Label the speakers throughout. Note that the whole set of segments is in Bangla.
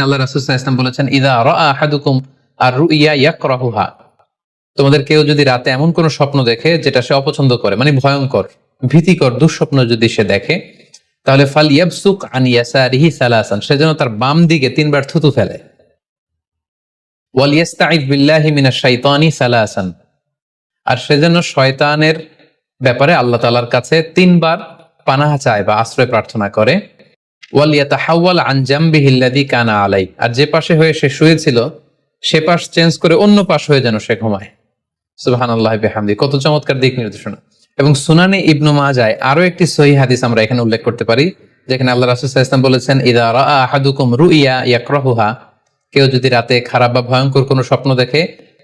Speaker 1: আল্লাহ রাসূল সাল্লাল্লাহু আলাইহি ওয়াসাল্লাম বলেছেন, ইযা রাআ আহাদুকুম আর-রুইয়া ইয়াকরাহুহা, তোমাদের কেউ যদি রাতে এমন কোন স্বপ্ন দেখে যেটা সে অপছন্দ করে, মানে ভয়ঙ্কর, ভীতিকর দুঃস্বপ্ন যদি সে দেখে, তাহলে ফালইয়াবসুক আন ইয়াসারিহি সালাসান, সে যেন তার বাম দিকে 3 বার থুতু ফেলে। ওয়ালিয়াস্তাইয বিল্লাহি মিনাশ শাইতানি সালাসান, আর সে যেন শয়তানের ব্যাপারে আল্লাহ তাআলার কাছে 3 বার পানাহ চায় বা আশ্রয় প্রার্থনা করে। ওয়ালিয়াতাহাওয়াল আন জামবিহি আল্লাযী কানা আলাই, আর যে পাশে হয়ে সে শুয়েছিল সে পাশ চেঞ্জ করে অন্য পাশ হয়ে যেন সে ঘুমায়। সুবহানাল্লাহি বিহামদি, কত চমৎকার দিক নির্দেশনা। এবং সুনানে ইবনু মাজায় আরো একটি সহিহ হাদিস আমরা এখানে উল্লেখ করতে পারি, যেখানে আল্লাহ রাসূল সাল্লাল্লাহু আলাইহি ওয়াসাল্লাম বলেছেন, ইযা রাআ আহাদুকুম রুইয়া ইয়াকরাহুহা, কেউ যদি রাতে খারাপ বা ভয়ঙ্কর কোনো স্বপ্ন দেখে,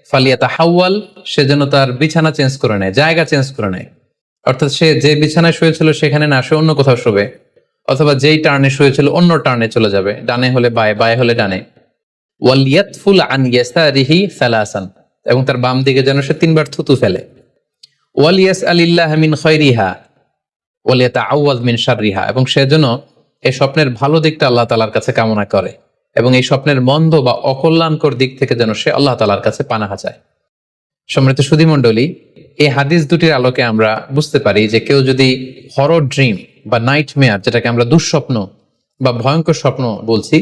Speaker 1: ফালিয়াতাহাওয়াল, সে যেন তার বিছানা চেঞ্জ করে নেয়, জায়গা চেঞ্জ করে নেয়। অর্থাৎ সে যে বিছানায় শুয়েছিল সেখানে না, সে অন্য কোথাও শোবে, অথবা যেই টার্নে শুয়েছিল অন্য টার্নে চলে যাবে, ডানে হলে বায়ে, বায়ে হলে ডানে। ওয়ালিয়াতফুল আন ইয়াসারিহি সালাসান, এবং তার বাম দিকে যেন সে 3 বার থুতু ফেলে। ওয়ালিয়াসআলিল্লাহ মিন খায়রিহা ওয়ালিয়াতাআওয়ায মিন শাররিহা, এবং সে যেন এই স্বপ্নের ভালো দিকটা আল্লাহ তাআলার কাছে কামনা করে, এবং এই স্বপ্নের মন্দ বা অকল্যাণকর দিক থেকে যেন সে আল্লাহ তাআলার কাছে পানাহ চায়। সম্মানিত সুধী মণ্ডলী, এই হাদিস দুটির আলোকে আমরা বুঝতে পারি যে কেউ যদি হরর ড্রিম বা নাইটমেয়ার, যেটাকে আমরা দুঃস্বপ্ন বা ভয়ঙ্কর স্বপ্ন বলছি,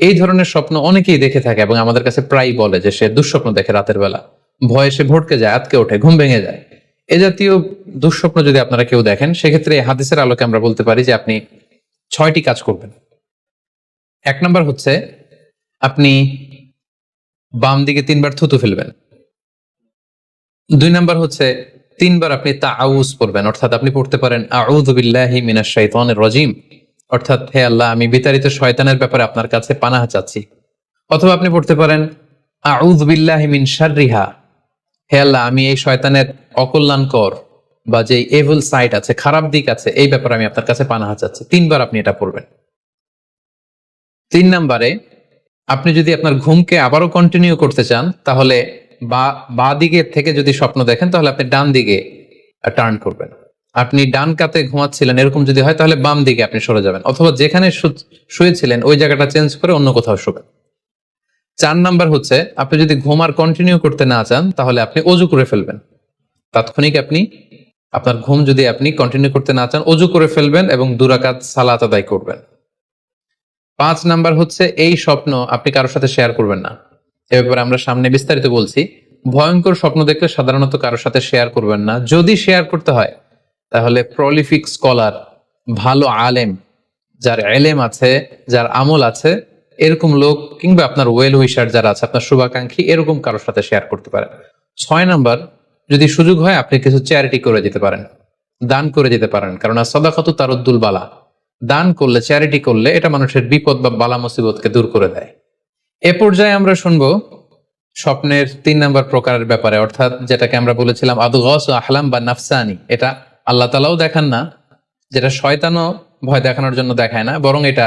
Speaker 1: এই ধরনের স্বপ্ন অনেকেই দেখে থাকে এবং আমাদের কাছে প্রায় বলে যে সে দুঃস্বপ্ন দেখে রাতের বেলা, ভয়ে সে ভটকে যায়, আতকে ওঠে, ঘুম ভেঙে যায়। এ জাতীয় দুঃস্বপ্ন যদি আপনারা কেউ দেখেন, সেক্ষেত্রে এই হাদিসের আলোকে আমরা বলতে পারি যে আপনি 6টি কাজ করবেন। 1 নাম্বার হচ্ছে, আপনি বাম দিকে 3 বার থুতু ফেলবেন। 2 নাম্বার হচ্ছে 3 বার আপনি তাআউজ পড়বেন, অর্থাৎ আপনি পড়তে পারেন আউযু বিল্লাহি মিনাশ শাইতানির রাজিম, অর্থাৎ হে আল্লাহ, আমি বিতাড়িত শয়তানের ব্যাপারে আপনার কাছে পানাহ চাচ্ছি। অথবা আপনি পড়তে পারেন আউযু বিল্লাহি মিন শাররিহা, হে আল্লাহ, আমি এই শয়তানের অকল্যাণকর বা যে এভিল সাইড আছে, খারাপ দিক আছে, এই ব্যাপারে আমি আপনার কাছে পানাহ চাচ্ছি। 3 বার আপনি এটা পড়বেন। 3 নাম্বারে, আপনি যদি আপনার ঘুমকে আবারও কন্টিনিউ করতে চান, তাহলে বাঁ দিকে থেকে যদি স্বপ্ন দেখেন, তাহলে আপনি ডান দিকে টার্ন করবেন। আপনি ডান কাতে ঘুমাচ্ছিলেন, এরকম যদি হয়, তাহলে বাম দিকে আপনি সরে যাবেন, অথবা যেখানে শুয়েছিলেন ওই জায়গাটা চেঞ্জ করে অন্য কোথাও শোবেন। 4 নাম্বার হচ্ছে, আপনি যদি ঘুম আর কন্টিনিউ করতে না চান, তাহলে আপনি অজু করে ফেলবেন। তাৎক্ষণিক আপনি আপনার ঘুম যদি আপনি কন্টিনিউ করতে না চান, অজু করে ফেলবেন এবং 2 রাকাত সালাত আদায় করবেন। 5 নাম্বার হচ্ছে, এই স্বপ্ন আপনি কারোর সাথে শেয়ার করবেন না। এ ব্যাপারে আমরা সামনে বিস্তারিত বলছি। ভয়ঙ্কর স্বপ্ন দেখলে সাধারণত কারোর সাথে শেয়ার করবেন না। যদি শেয়ার করতে হয়, তাহলে প্রলিফিক স্কলার, ভালো আলেম, যার এলেম আছে, যার আমল আছে, এরকম লোক, কিংবা আপনার ওয়েল উইশার যারা আছে, আপনার শুভাকাঙ্ক্ষী, এরকম কারোর সাথে শেয়ার করতে পারেন। 6 নাম্বার, যদি সুযোগ হয় আপনি কিছু চ্যারিটি করে যেতে পারেন, দান করে যেতে পারেন, কারণ সাদাকাতু তারুদ্দুল বালা, দান করলে, চ্যারিটি করলে, এটা মানুষের বিপদ বা বালা মুসিবতকে দূর করে দেয়। এ পর্যায়ে আমরা শুনবো স্বপ্নের 3 নাম্বার প্রকারের ব্যাপারে, অর্থাৎ যেটাকে আমরা বলেছিলাম আদগাস ও আহলাম বা নাফসানি। এটা আল্লাহ তাআলাও দেখান না, যেটা শয়তানও ভয় দেখানোর জন্য দেখায় না, বরং এটা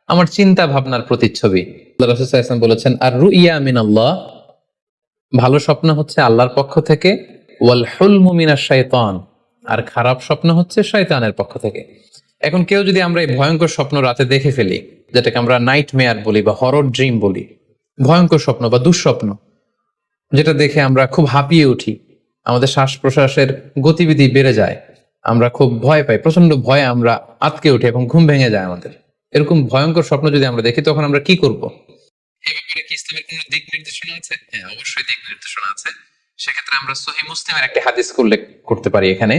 Speaker 1: আমার চিন্তা ভাবনার প্রতিচ্ছবি। আল্লাহ রাসূল সাল্লাল্লাহু আলাইহি ওয়াসাল্লাম বলেছেন, আর রুইয়া মিনাল্লাহ, ভালো স্বপ্ন হচ্ছে আল্লাহর পক্ষ থেকে, ওয়াল হুলমু মিনাশ শাইতান, আর খারাপ স্বপ্ন হচ্ছে শয়তানের পক্ষ থেকে। এখন কেউ যদি আমরা এই ভয়ঙ্কর স্বপ্ন রাতে দেখে ফেলি, যেটাকে আমরা নাইটমেয়ার বলি বা হরর ড্রিম বলি, ভয়ঙ্কর স্বপ্ন বা দুঃস্বপ্ন, যেটা দেখে আমরা খুব হাঁপিয়ে উঠি, আমাদের শ্বাস প্রশ্বাসের গতিবিধি বেড়ে যায়, আমরা খুব ভয় পাই, প্রচন্ড ভয়ে আমরা আতকে উঠি এবং ঘুম ভেঙে যায় আমাদের, এরকম ভয়ঙ্কর স্বপ্ন যদি আমরা দেখি, তখন আমরা কি করব? এই ব্যাপারে কি ইসলামের কোনো দিক নির্দেশনা আছে? হ্যাঁ, অবশ্যই দিক নির্দেশনা আছে। সেক্ষেত্রে আমরা সহিহ মুসলিমের একটি হাদিস উল্লেখ করতে পারি এখানে।